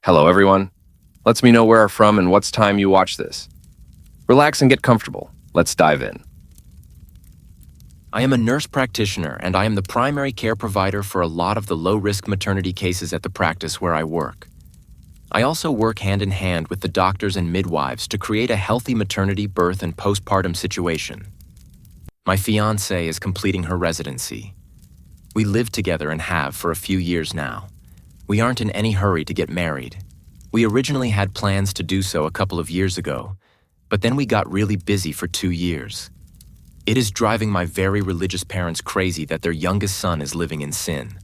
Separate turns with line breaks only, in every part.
Hello, everyone. Lets me know where I'm from and what's time you watch this. Relax and get comfortable. Let's dive in.
I am a nurse practitioner and I am the primary care provider for a lot of the low-risk maternity cases at the practice where I work. I also work hand in hand with the doctors and midwives to create a healthy maternity, birth, and postpartum situation. My fiancée is completing her residency. We live together and have for a few years now. We aren't in any hurry to get married. We originally had plans to do so a couple of years ago, but then we got really busy for 2 years. It is driving my very religious parents crazy that their youngest son is living in sin.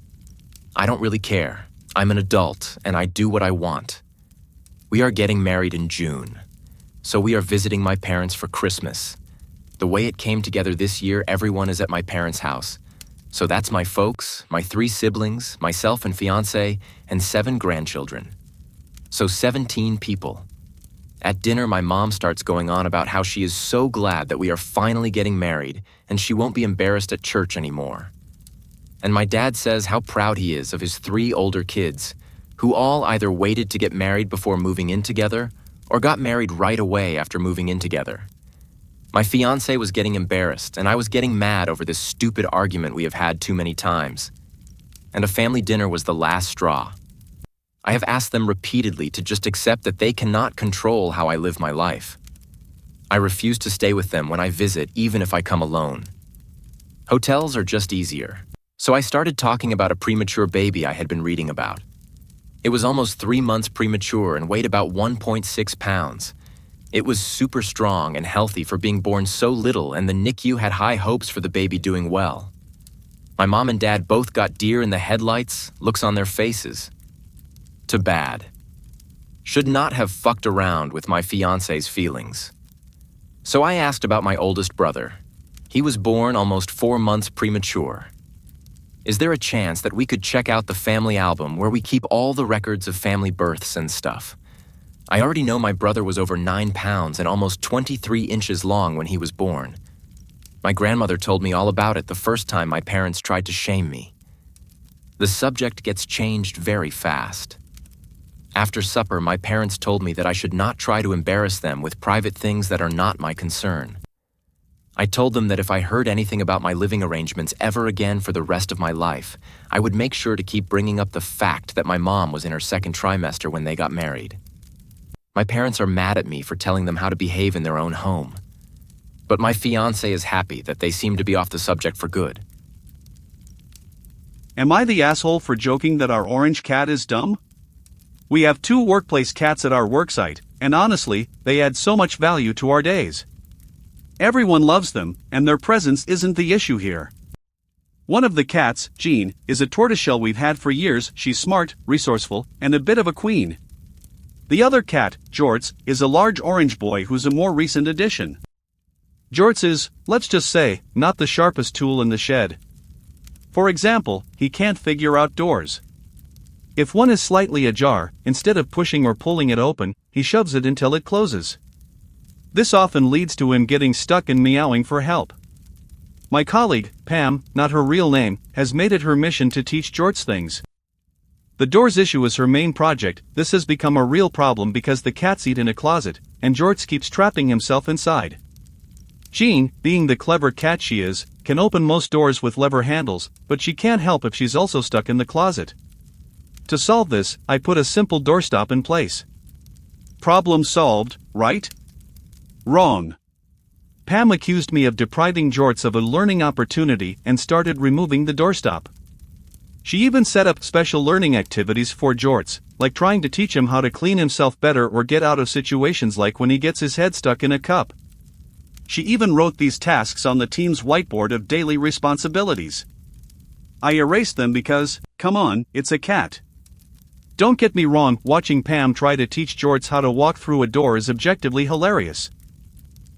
I don't really care. I'm an adult, and I do what I want. We are getting married in June, so we are visiting my parents for Christmas. The way it came together this year, everyone is at my parents' house. So that's my folks, my 3 siblings, myself and fiancé, and 7 grandchildren. So 17 people. At dinner, my mom starts going on about how she is so glad that we are finally getting married and she won't be embarrassed at church anymore. And my dad says how proud he is of his 3 older kids, who all either waited to get married before moving in together or got married right away after moving in together. My fiancé was getting embarrassed and I was getting mad over this stupid argument we have had too many times. And a family dinner was the last straw. I have asked them repeatedly to just accept that they cannot control how I live my life. I refuse to stay with them when I visit, even if I come alone. Hotels are just easier. So I started talking about a premature baby I had been reading about. It was almost 3 months premature and weighed about 1.6 pounds. It was super strong and healthy for being born so little, and the NICU had high hopes for the baby doing well. My mom and dad both got deer in the headlights, looks on their faces. To bad. Should not have fucked around with my fiancé's feelings. So I asked about my oldest brother. He was born almost 4 months premature. Is there a chance that we could check out the family album where we keep all the records of family births and stuff? I already know my brother was over 9 pounds and almost 23 inches long when he was born. My grandmother told me all about it the first time my parents tried to shame me. The subject gets changed very fast. After supper, my parents told me that I should not try to embarrass them with private things that are not my concern. I told them that if I heard anything about my living arrangements ever again for the rest of my life, I would make sure to keep bringing up the fact that my mom was in her 2nd trimester when they got married. My parents are mad at me for telling them how to behave in their own home. But my fiancé is happy that they seem to be off the subject for good.
Am I the asshole for joking that our orange cat is dumb? We have 2 workplace cats at our worksite, and honestly, they add so much value to our days. Everyone loves them, and their presence isn't the issue here. One of the cats, Jean, is a tortoiseshell we've had for years. She's smart, resourceful, and a bit of a queen. The other cat, Jorts, is a large orange boy who's a more recent addition. Jorts is, let's just say, not the sharpest tool in the shed. For example, he can't figure out doors. If one is slightly ajar, instead of pushing or pulling it open, he shoves it until it closes. This often leads to him getting stuck and meowing for help. My colleague, Pam, not her real name, has made it her mission to teach Jorts things. The doors issue is her main project. This has become a real problem because the cats eat in a closet, and Jorts keeps trapping himself inside. Jean, being the clever cat she is, can open most doors with lever handles, but she can't help if she's also stuck in the closet. To solve this, I put a simple doorstop in place. Problem solved, right? Wrong. Pam accused me of depriving Jorts of a learning opportunity and started removing the doorstop. She even set up special learning activities for Jorts, like trying to teach him how to clean himself better or get out of situations like when he gets his head stuck in a cup. She even wrote these tasks on the team's whiteboard of daily responsibilities. I erased them because, come on, it's a cat. Don't get me wrong, watching Pam try to teach Jorts how to walk through a door is objectively hilarious.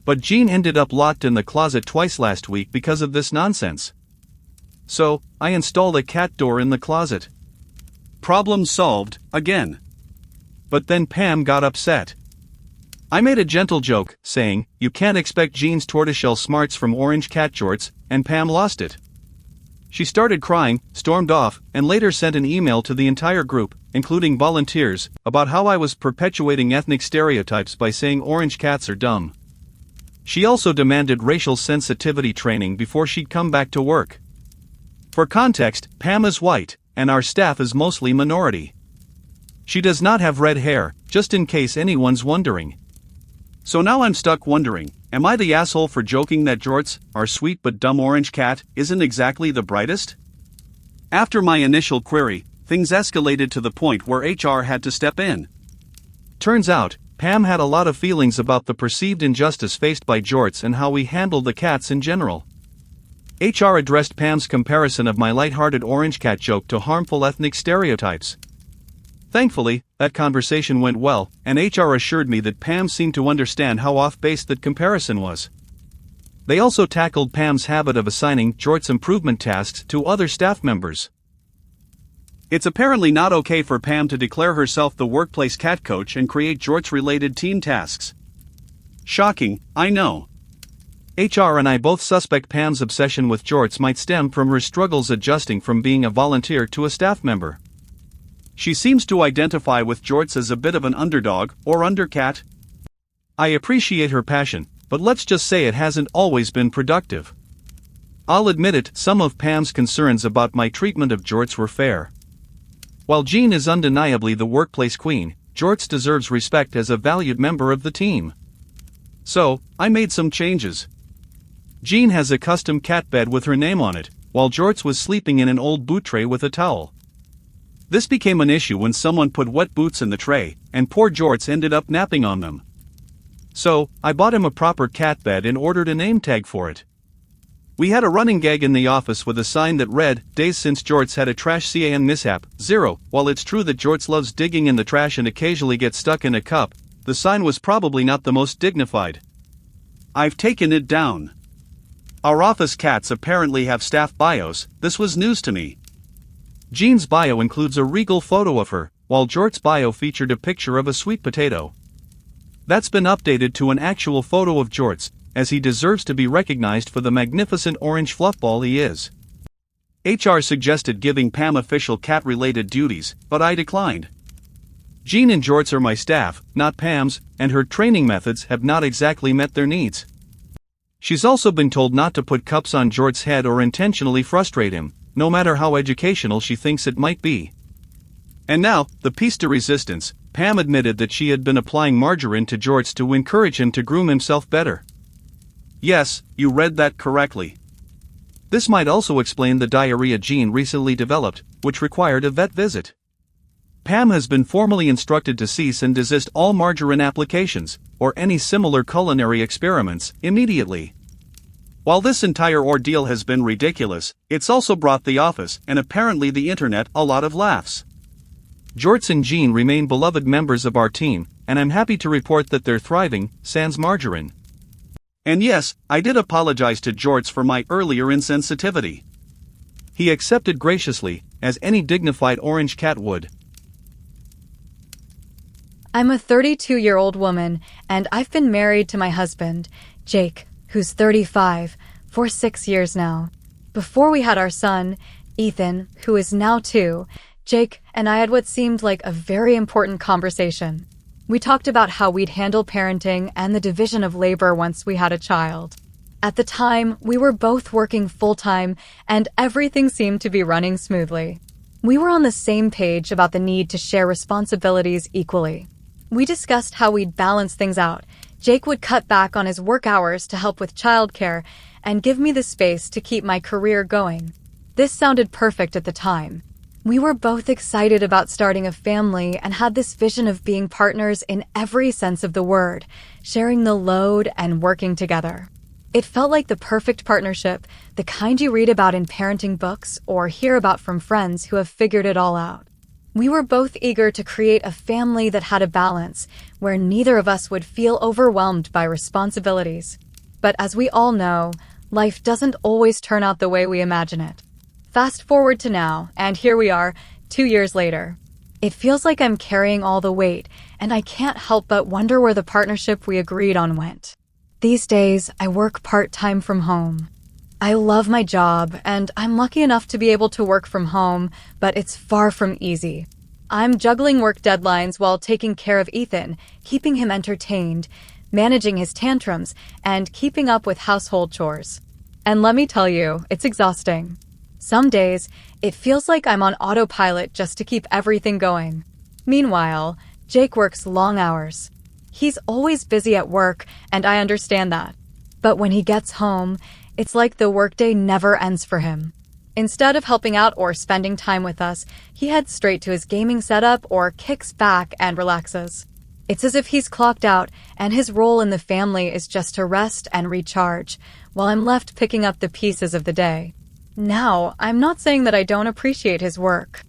But Jean ended up locked in the closet twice last week because of this nonsense. So, I installed a cat door in the closet. Problem solved, again. But then Pam got upset. I made a gentle joke, saying, "You can't expect Jean's tortoiseshell smarts from orange cat Jorts," and Pam lost it. She started crying, stormed off, and later sent an email to the entire group, including volunteers, about how I was perpetuating ethnic stereotypes by saying orange cats are dumb. She also demanded racial sensitivity training before she'd come back to work. For context, Pam is white, and our staff is mostly minority. She does not have red hair, just in case anyone's wondering. So now I'm stuck wondering, am I the asshole for joking that Jorts, our sweet but dumb orange cat, isn't exactly the brightest? After my initial query, things escalated to the point where HR had to step in. Turns out, Pam had a lot of feelings about the perceived injustice faced by Jorts and how we handle the cats in general. HR addressed Pam's comparison of my lighthearted orange cat joke to harmful ethnic stereotypes. Thankfully, that conversation went well, and HR assured me that Pam seemed to understand how off-base that comparison was. They also tackled Pam's habit of assigning Jorts improvement tasks to other staff members. It's apparently not okay for Pam to declare herself the workplace cat coach and create Jorts-related team tasks. Shocking, I know. HR and I both suspect Pam's obsession with Jorts might stem from her struggles adjusting from being a volunteer to a staff member. She seems to identify with Jorts as a bit of an underdog, or undercat. I appreciate her passion, but let's just say it hasn't always been productive. I'll admit it, some of Pam's concerns about my treatment of Jorts were fair. While Jean is undeniably the workplace queen, Jorts deserves respect as a valued member of the team. So, I made some changes. Jean has a custom cat bed with her name on it, while Jorts was sleeping in an old boot tray with a towel. This became an issue when someone put wet boots in the tray, and poor Jorts ended up napping on them. So, I bought him a proper cat bed and ordered a name tag for it. We had a running gag in the office with a sign that read, "Days since Jorts had a trash can mishap, 0. While it's true that Jorts loves digging in the trash and occasionally gets stuck in a cup, the sign was probably not the most dignified. I've taken it down. Our office cats apparently have staff bios. This was news to me. Jean's bio includes a regal photo of her, while Jort's bio featured a picture of a sweet potato. That's been updated to an actual photo of Jorts, as he deserves to be recognized for the magnificent orange fluffball he is. HR suggested giving Pam official cat-related duties, but I declined. Jean and Jorts are my staff, not Pam's, and her training methods have not exactly met their needs. She's also been told not to put cups on Jort's head or intentionally frustrate him, no matter how educational she thinks it might be. And now, the piece de resistance, Pam admitted that she had been applying margarine to Jorts to encourage him to groom himself better. Yes, you read that correctly. This might also explain the diarrhea Jean recently developed, which required a vet visit. Pam has been formally instructed to cease and desist all margarine applications, or any similar culinary experiments, immediately. While this entire ordeal has been ridiculous, it's also brought the office, and apparently the internet, a lot of laughs. Jorts and Jean remain beloved members of our team, and I'm happy to report that they're thriving, sans margarine. And yes, I did apologize to Jorts for my earlier insensitivity. He accepted graciously, as any dignified orange cat would.
I'm a 32-year-old woman, and I've been married to my husband, Jake, who's 35, for 6 years now. Before we had our son, Ethan, who is now 2, Jake and I had what seemed like a very important conversation. We talked about how we'd handle parenting and the division of labor once we had a child. At the time, we were both working full-time, and everything seemed to be running smoothly. We were on the same page about the need to share responsibilities equally. We discussed how we'd balance things out. Jake would cut back on his work hours to help with childcare and give me the space to keep my career going. This sounded perfect at the time. We were both excited about starting a family and had this vision of being partners in every sense of the word, sharing the load and working together. It felt like the perfect partnership, the kind you read about in parenting books or hear about from friends who have figured it all out. We were both eager to create a family that had a balance, where neither of us would feel overwhelmed by responsibilities. But as we all know, life doesn't always turn out the way we imagine it. Fast forward to now, and here we are, 2 years later. It feels like I'm carrying all the weight, and I can't help but wonder where the partnership we agreed on went. These days, I work part-time from home. I love my job, and I'm lucky enough to be able to work from home, but it's far from easy. I'm juggling work deadlines while taking care of Ethan, keeping him entertained, managing his tantrums, and keeping up with household chores. And let me tell you, it's exhausting. Some days, it feels like I'm on autopilot just to keep everything going. Meanwhile, Jake works long hours. He's always busy at work, and I understand that. But when he gets home, it's like the workday never ends for him. Instead of helping out or spending time with us, he heads straight to his gaming setup or kicks back and relaxes. It's as if he's clocked out, and his role in the family is just to rest and recharge, while I'm left picking up the pieces of the day. Now, I'm not saying that I don't appreciate his work.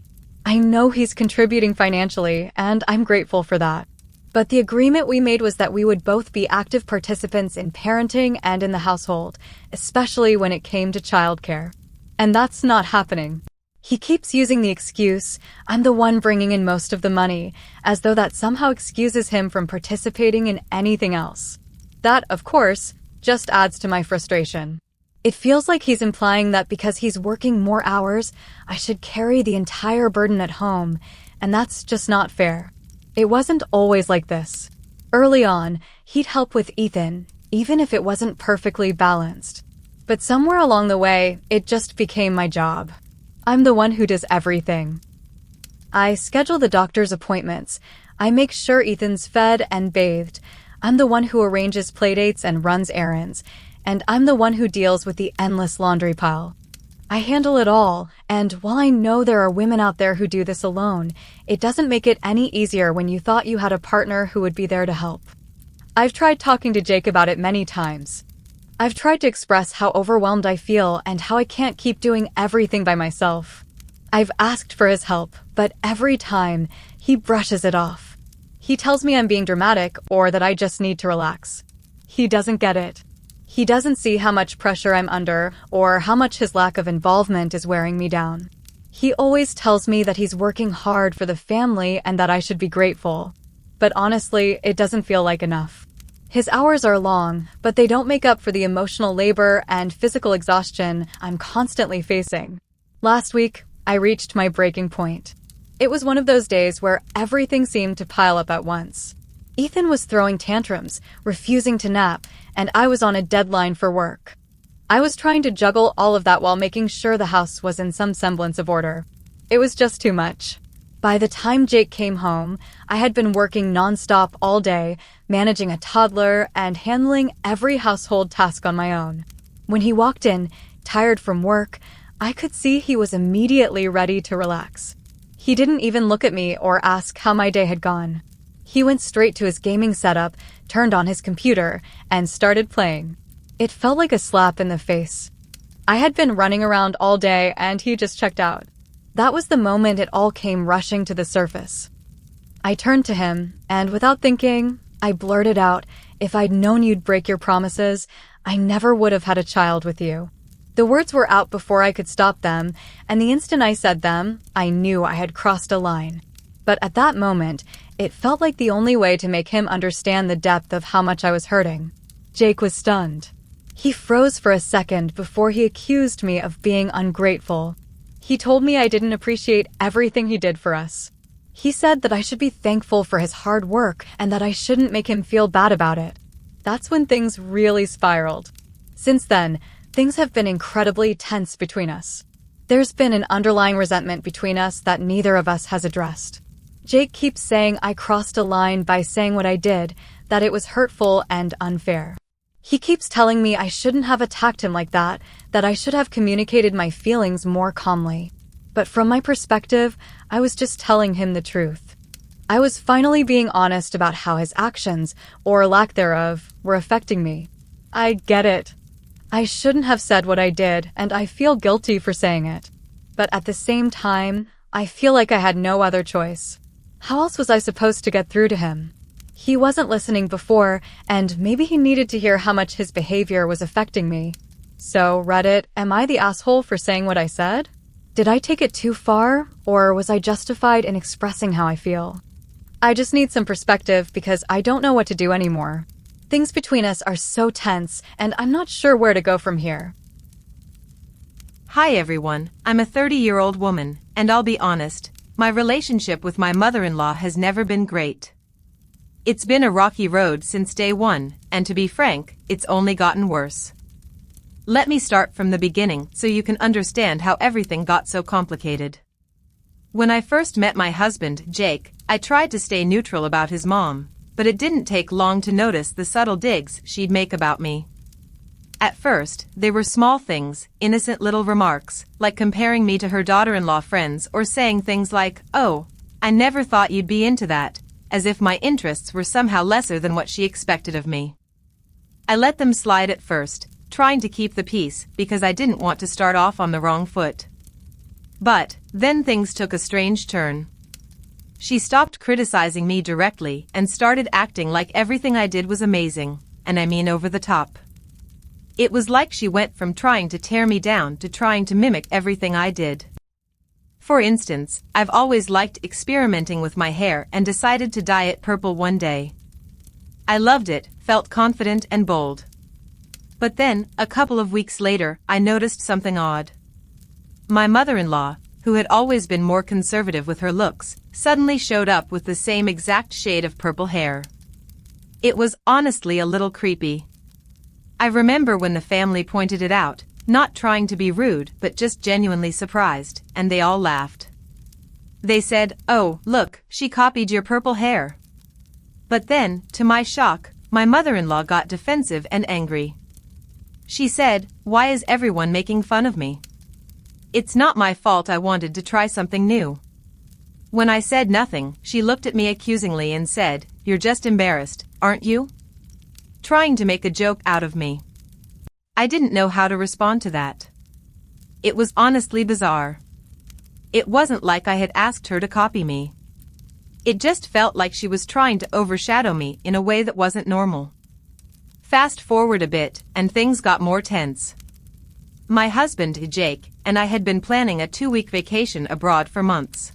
I know he's contributing financially, and I'm grateful for that. But the agreement we made was that we would both be active participants in parenting and in the household, especially when it came to childcare. And that's not happening. He keeps using the excuse, I'm the one bringing in most of the money, as though that somehow excuses him from participating in anything else. That, of course, just adds to my frustration. It feels like he's implying that because he's working more hours, I should carry the entire burden at home, and that's just not fair. It wasn't always like this. Early on, he'd help with Ethan, even if it wasn't perfectly balanced. But somewhere along the way, it just became my job. I'm the one who does everything. I schedule the doctor's appointments. I make sure Ethan's fed and bathed. I'm the one who arranges playdates and runs errands. And I'm the one who deals with the endless laundry pile. I handle it all, and while I know there are women out there who do this alone, it doesn't make it any easier when you thought you had a partner who would be there to help. I've tried talking to Jake about it many times. I've tried to express how overwhelmed I feel and how I can't keep doing everything by myself. I've asked for his help, but every time, he brushes it off. He tells me I'm being dramatic or that I just need to relax. He doesn't get it. He doesn't see how much pressure I'm under or how much his lack of involvement is wearing me down. He always tells me that he's working hard for the family and that I should be grateful. But honestly, it doesn't feel like enough. His hours are long, but they don't make up for the emotional labor and physical exhaustion I'm constantly facing. Last week, I reached my breaking point. It was one of those days where everything seemed to pile up at once. Ethan was throwing tantrums, refusing to nap, and I was on a deadline for work. I was trying to juggle all of that while making sure the house was in some semblance of order. It was just too much. By the time Jake came home, I had been working nonstop all day, managing a toddler and handling every household task on my own. When he walked in, tired from work, I could see he was immediately ready to relax. He didn't even look at me or ask how my day had gone. He went straight to his gaming setup, turned on his computer, and started playing. It felt like a slap in the face. I had been running around all day, and he just checked out. That was the moment it all came rushing to the surface. I turned to him, and without thinking, I blurted out, "If I'd known you'd break your promises, I never would have had a child with you." The words were out before I could stop them, and the instant I said them, I knew I had crossed a line. But at that moment, it felt like the only way to make him understand the depth of how much I was hurting. Jake was stunned. He froze for a second before he accused me of being ungrateful. He told me I didn't appreciate everything he did for us. He said that I should be thankful for his hard work and that I shouldn't make him feel bad about it. That's when things really spiraled. Since then, things have been incredibly tense between us. There's been an underlying resentment between us that neither of us has addressed. Jake keeps saying I crossed a line by saying what I did, that it was hurtful and unfair. He keeps telling me I shouldn't have attacked him like that I should have communicated my feelings more calmly. But from my perspective, I was just telling him the truth. I was finally being honest about how his actions, or lack thereof, were affecting me. I get it. I shouldn't have said what I did, and I feel guilty for saying it. But at the same time, I feel like I had no other choice. How else was I supposed to get through to him? He wasn't listening before, and maybe he needed to hear how much his behavior was affecting me. So, Reddit, am I the asshole for saying what I said? Did I take it too far, or was I justified in expressing how I feel? I just need some perspective because I don't know what to do anymore. Things between us are so tense, and I'm not sure where to go from here.
Hi everyone, I'm a 30-year-old woman, and I'll be honest, my relationship with my mother-in-law has never been great. It's been a rocky road since day one, and to be frank, it's only gotten worse. Let me start from the beginning so you can understand how everything got so complicated. When I first met my husband, Jake, I tried to stay neutral about his mom, but it didn't take long to notice the subtle digs she'd make about me. At first, they were small things, innocent little remarks, like comparing me to her daughter-in-law friends or saying things like, "Oh, I never thought you'd be into that," as if my interests were somehow lesser than what she expected of me. I let them slide at first, trying to keep the peace because I didn't want to start off on the wrong foot. But then things took a strange turn. She stopped criticizing me directly and started acting like everything I did was amazing, and I mean over the top. It was like she went from trying to tear me down to trying to mimic everything I did. For instance, I've always liked experimenting with my hair and decided to dye it purple one day. I loved it, felt confident and bold. But then, a couple of weeks later, I noticed something odd. My mother-in-law, who had always been more conservative with her looks, suddenly showed up with the same exact shade of purple hair. It was honestly a little creepy. I remember when the family pointed it out, not trying to be rude but just genuinely surprised, and they all laughed. They said, "Oh, look, she copied your purple hair." But then, to my shock, my mother-in-law got defensive and angry. She said, "Why is everyone making fun of me? It's not my fault I wanted to try something new." When I said nothing, she looked at me accusingly and said, "You're just embarrassed, aren't you?" Trying to make a joke out of me. I didn't know how to respond to that. It was honestly bizarre. It wasn't like I had asked her to copy me. It just felt like she was trying to overshadow me in a way that wasn't normal. Fast forward a bit, and things got more tense. My husband, Jake, and I had been planning a 2-week vacation abroad for months.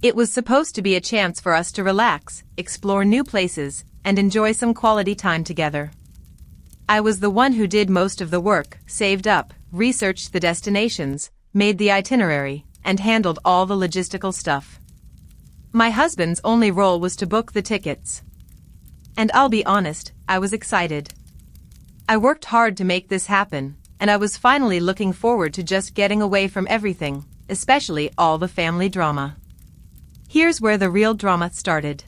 It was supposed to be a chance for us to relax, explore new places, and enjoy some quality time together. I was the one who did most of the work, saved up, researched the destinations, made the itinerary, and handled all the logistical stuff. My husband's only role was to book the tickets. And I'll be honest, I was excited. I worked hard to make this happen, and I was finally looking forward to just getting away from everything, especially all the family drama. Here's where the real drama started.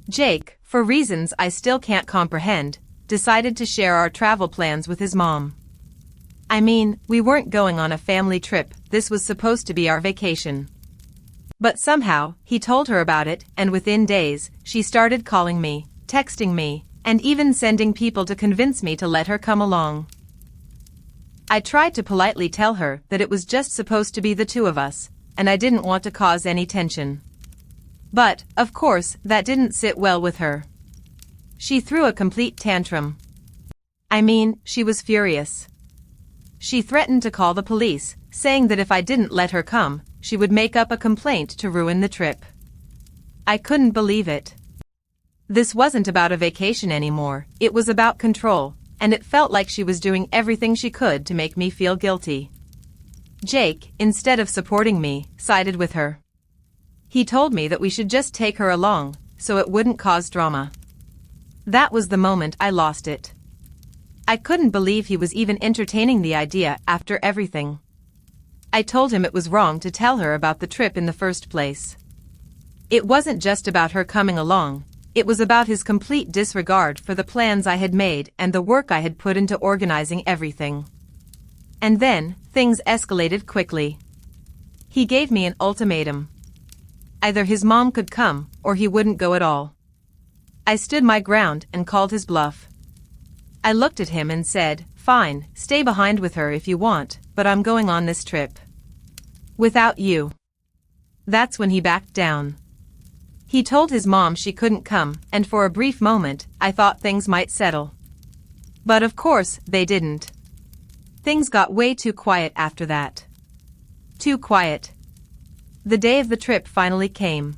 Jake, for reasons I still can't comprehend, decided to share our travel plans with his mom. I mean, we weren't going on a family trip, this was supposed to be our vacation. But somehow, he told her about it, and within days, she started calling me, texting me, and even sending people to convince me to let her come along. I tried to politely tell her that it was just supposed to be the two of us, and I didn't want to cause any tension. But, of course, that didn't sit well with her. She threw a complete tantrum. I mean, she was furious. She threatened to call the police, saying that if I didn't let her come, she would make up a complaint to ruin the trip. I couldn't believe it. This wasn't about a vacation anymore, it was about control, and it felt like she was doing everything she could to make me feel guilty. Jake, instead of supporting me, sided with her. He told me that we should just take her along, so it wouldn't cause drama. That was the moment I lost it. I couldn't believe he was even entertaining the idea after everything. I told him it was wrong to tell her about the trip in the first place. It wasn't just about her coming along, it was about his complete disregard for the plans I had made and the work I had put into organizing everything. And then, things escalated quickly. He gave me an ultimatum. Either his mom could come, or he wouldn't go at all. I stood my ground and called his bluff. I looked at him and said, "Fine, stay behind with her if you want, but I'm going on this trip. Without you." That's when he backed down. He told his mom she couldn't come, and for a brief moment, I thought things might settle. But of course, they didn't. Things got way too quiet after that. Too quiet. The day of the trip finally came.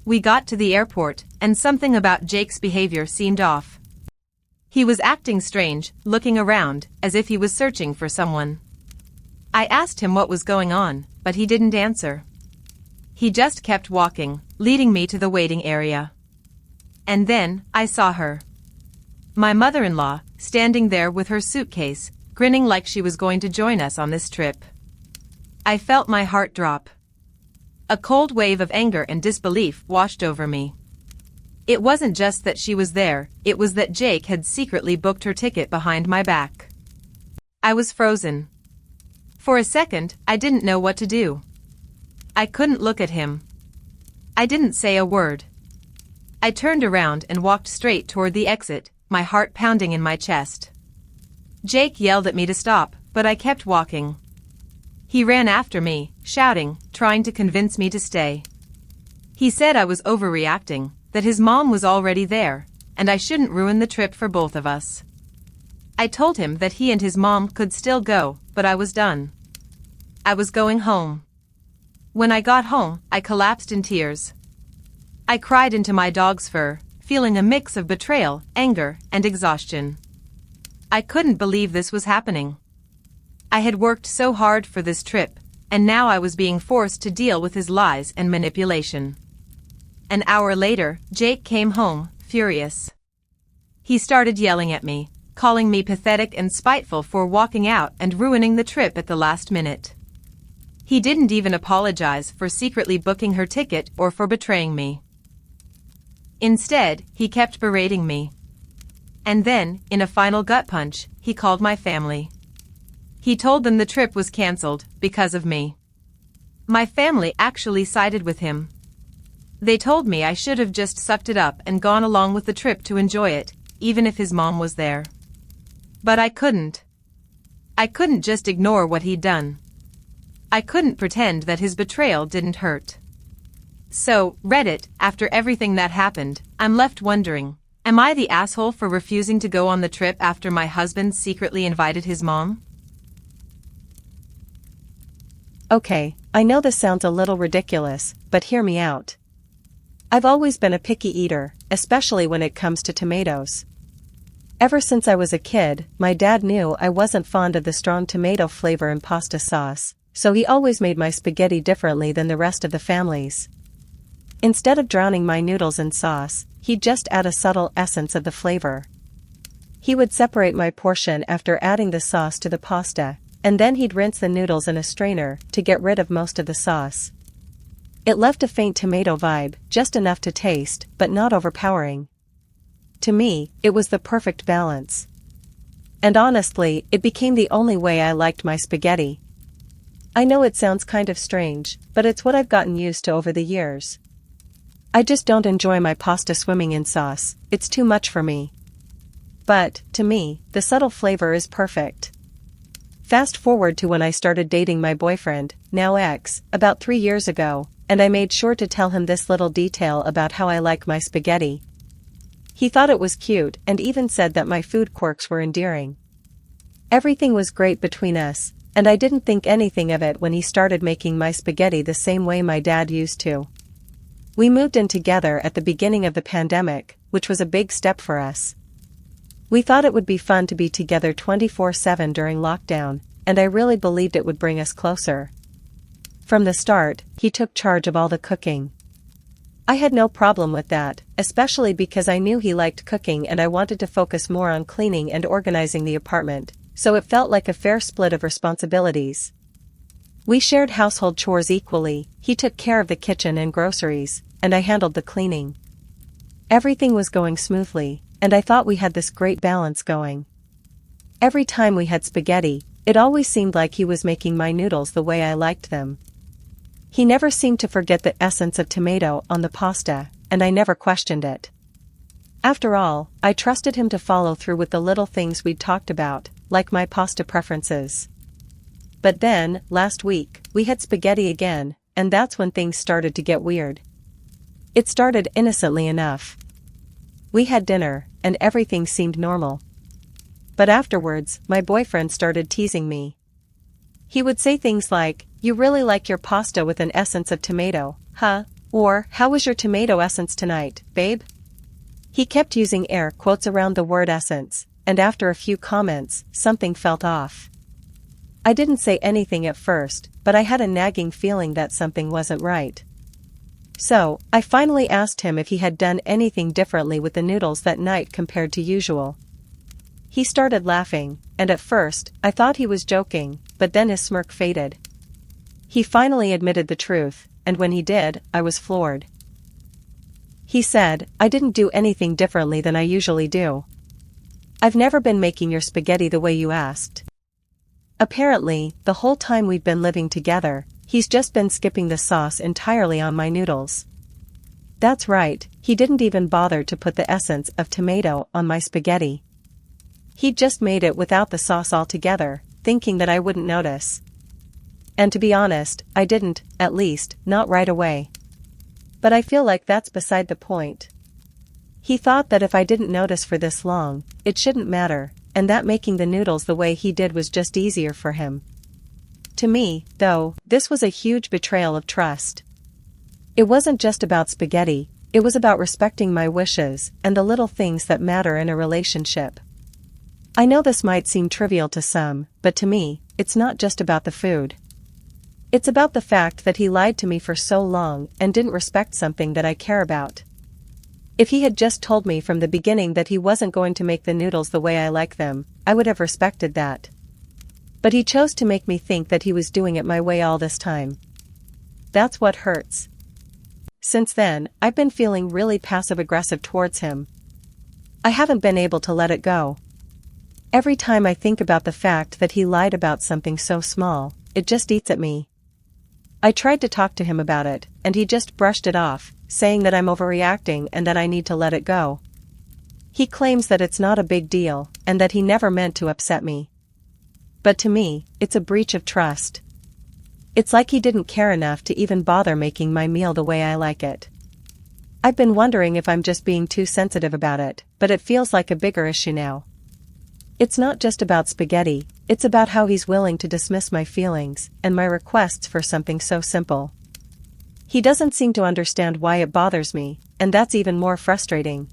We got to the airport, and something about Jake's behavior seemed off. He was acting strange, looking around, as if he was searching for someone. I asked him what was going on, but he didn't answer. He just kept walking, leading me to the waiting area. And then, I saw her. My mother-in-law, standing there with her suitcase, grinning like she was going to join us on this trip. I felt my heart drop. A cold wave of anger and disbelief washed over me. It wasn't just that she was there, it was that Jake had secretly booked her ticket behind my back. I was frozen. For a second, I didn't know what to do. I couldn't look at him. I didn't say a word. I turned around and walked straight toward the exit, my heart pounding in my chest. Jake yelled at me to stop, but I kept walking. He ran after me, shouting, trying to convince me to stay. He said I was overreacting, that his mom was already there, and I shouldn't ruin the trip for both of us. I told him that he and his mom could still go, but I was done. I was going home. When I got home, I collapsed in tears. I cried into my dog's fur, feeling a mix of betrayal, anger, and exhaustion. I couldn't believe this was happening. I had worked so hard for this trip, and now I was being forced to deal with his lies and manipulation. An hour later, Jake came home, furious. He started yelling at me, calling me pathetic and spiteful for walking out and ruining the trip at the last minute. He didn't even apologize for secretly booking her ticket or for betraying me. Instead, he kept berating me. And then, in a final gut punch, he called my family. He told them the trip was canceled because of me. My family actually sided with him. They told me I should have just sucked it up and gone along with the trip to enjoy it, even if his mom was there. But I couldn't. I couldn't just ignore what he'd done. I couldn't pretend that his betrayal didn't hurt. So, Reddit, after everything that happened, I'm left wondering, am I the asshole for refusing to go on the trip after my husband secretly invited his mom?
Okay, I know this sounds a little ridiculous, but hear me out. I've always been a picky eater, especially when it comes to tomatoes. Ever since I was a kid, my dad knew I wasn't fond of the strong tomato flavor in pasta sauce, so he always made my spaghetti differently than the rest of the family's. Instead of drowning my noodles in sauce, he'd just add a subtle essence of the flavor. He would separate my portion after adding the sauce to the pasta, and then he'd rinse the noodles in a strainer to get rid of most of the sauce. It left a faint tomato vibe, just enough to taste, but not overpowering. To me, it was the perfect balance. And honestly, it became the only way I liked my spaghetti. I know it sounds kind of strange, but it's what I've gotten used to over the years. I just don't enjoy my pasta swimming in sauce, it's too much for me. But, to me, the subtle flavor is perfect. Fast forward to when I started dating my boyfriend, now ex, about 3 years ago, and I made sure to tell him this little detail about how I like my spaghetti. He thought it was cute and even said that my food quirks were endearing. Everything was great between us, and I didn't think anything of it when he started making my spaghetti the same way my dad used to. We moved in together at the beginning of the pandemic, which was a big step for us. We thought it would be fun to be together 24/7 during lockdown, and I really believed it would bring us closer. From the start, he took charge of all the cooking. I had no problem with that, especially because I knew he liked cooking and I wanted to focus more on cleaning and organizing the apartment, so it felt like a fair split of responsibilities. We shared household chores equally, he took care of the kitchen and groceries, and I handled the cleaning. Everything was going smoothly, and I thought we had this great balance going. Every time we had spaghetti, it always seemed like he was making my noodles the way I liked them. He never seemed to forget the essence of tomato on the pasta, and I never questioned it. After all, I trusted him to follow through with the little things we'd talked about, like my pasta preferences. But then, last week, we had spaghetti again, and that's when things started to get weird. It started innocently enough. We had dinner, and everything seemed normal. But afterwards, my boyfriend started teasing me. He would say things like, "You really like your pasta with an essence of tomato, huh?" Or, "How was your tomato essence tonight, babe?" He kept using air quotes around the word essence, and after a few comments, something felt off. I didn't say anything at first, but I had a nagging feeling that something wasn't right. So, I finally asked him if he had done anything differently with the noodles that night compared to usual. He started laughing, and at first, I thought he was joking, but then his smirk faded. He finally admitted the truth, and when he did, I was floored. He said, "I didn't do anything differently than I usually do. I've never been making your spaghetti the way you asked." Apparently, the whole time we've been living together, he's just been skipping the sauce entirely on my noodles. That's right, he didn't even bother to put the essence of tomato on my spaghetti. He'd just made it without the sauce altogether, thinking that I wouldn't notice. And to be honest, I didn't, at least, not right away. But I feel like that's beside the point. He thought that if I didn't notice for this long, it shouldn't matter, and that making the noodles the way he did was just easier for him. To me, though, this was a huge betrayal of trust. It wasn't just about spaghetti, it was about respecting my wishes and the little things that matter in a relationship. I know this might seem trivial to some, but to me, it's not just about the food. It's about the fact that he lied to me for so long and didn't respect something that I care about. If he had just told me from the beginning that he wasn't going to make the noodles the way I like them, I would have respected that. But he chose to make me think that he was doing it my way all this time. That's what hurts. Since then, I've been feeling really passive-aggressive towards him. I haven't been able to let it go. Every time I think about the fact that he lied about something so small, it just eats at me. I tried to talk to him about it, and he just brushed it off, saying that I'm overreacting and that I need to let it go. He claims that it's not a big deal, and that he never meant to upset me. But to me, it's a breach of trust. It's like he didn't care enough to even bother making my meal the way I like it. I've been wondering if I'm just being too sensitive about it, but it feels like a bigger issue now. It's not just about spaghetti, it's about how he's willing to dismiss my feelings and my requests for something so simple. He doesn't seem to understand why it bothers me, and that's even more frustrating.